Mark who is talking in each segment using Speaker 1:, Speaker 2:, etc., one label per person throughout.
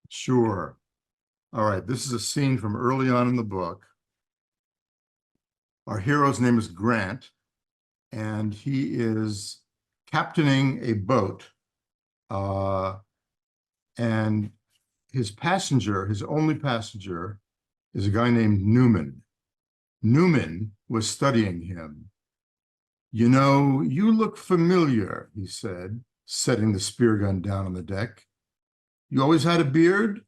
Speaker 1: Sure. All right, this is a scene from early on in the book. Our hero's name is Grant, and he is captaining a boat. And his passenger, his only passenger, is a guy named Newman. Newman was studying him. "You know, you look familiar," he said, setting the spear gun down on the deck. "You always had a beard?"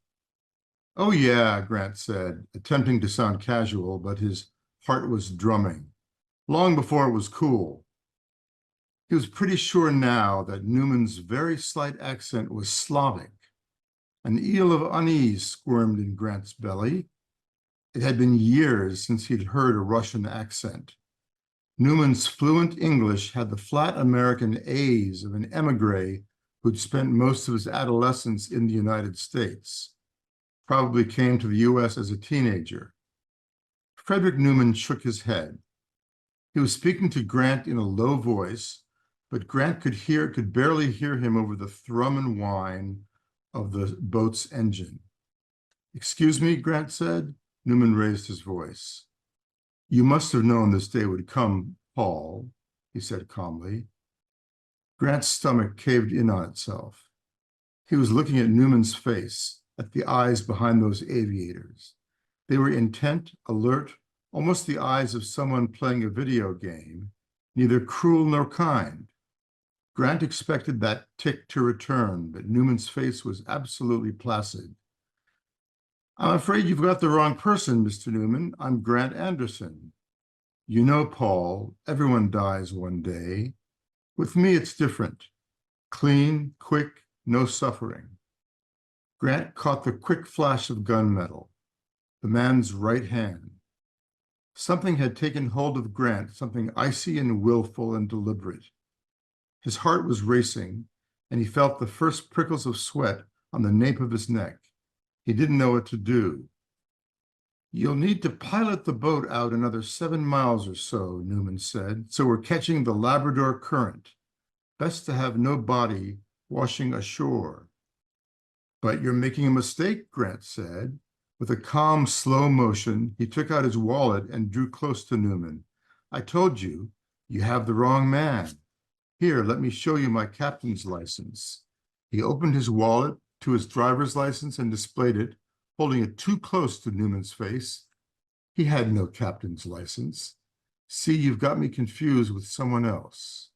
Speaker 1: "Oh, yeah," Grant said, attempting to sound casual, but his heart was drumming. "Long before it was cool." He was pretty sure now that Newman's very slight accent was Slavic. An eel of unease squirmed in Grant's belly. It had been years since he'd heard a Russian accent. Newman's fluent English had the flat American A's of an emigre who'd spent most of his adolescence in the United States. Probably came to the US as a teenager. Frederick Newman shook his head. He was speaking to Grant in a low voice, but Grant could barely hear him over the thrum and whine of the boat's engine. "Excuse me," Grant said. Newman raised his voice. "You must have known this day would come, Paul," he said calmly. Grant's stomach caved in on itself. He was looking at Newman's face, at the eyes behind those aviators. They were intent, alert, almost the eyes of someone playing a video game, neither cruel nor kind. Grant expected that tick to return, but Newman's face was absolutely placid. "I'm afraid you've got the wrong person, Mr. Newman. I'm Grant Anderson. You know, Paul, everyone dies one day. With me, it's different. Clean, quick, no suffering." Grant caught the quick flash of gunmetal, the man's right hand. Something had taken hold of Grant, something icy and willful and deliberate. His heart was racing, and he felt the first prickles of sweat on the nape of his neck. He didn't know what to do. "You'll need to pilot the boat out another 7 miles or so," Newman said. "So we're catching the Labrador current. Best to have no body washing ashore." "But you're making a mistake," Grant said. With a calm, slow motion, he took out his wallet and drew close to Newman. "I told you, you have the wrong man. Here, let me show you my captain's license." He opened his wallet to his driver's license and displayed it, holding it too close to Newman's face. He had no captain's license. "See, you've got me confused with someone else."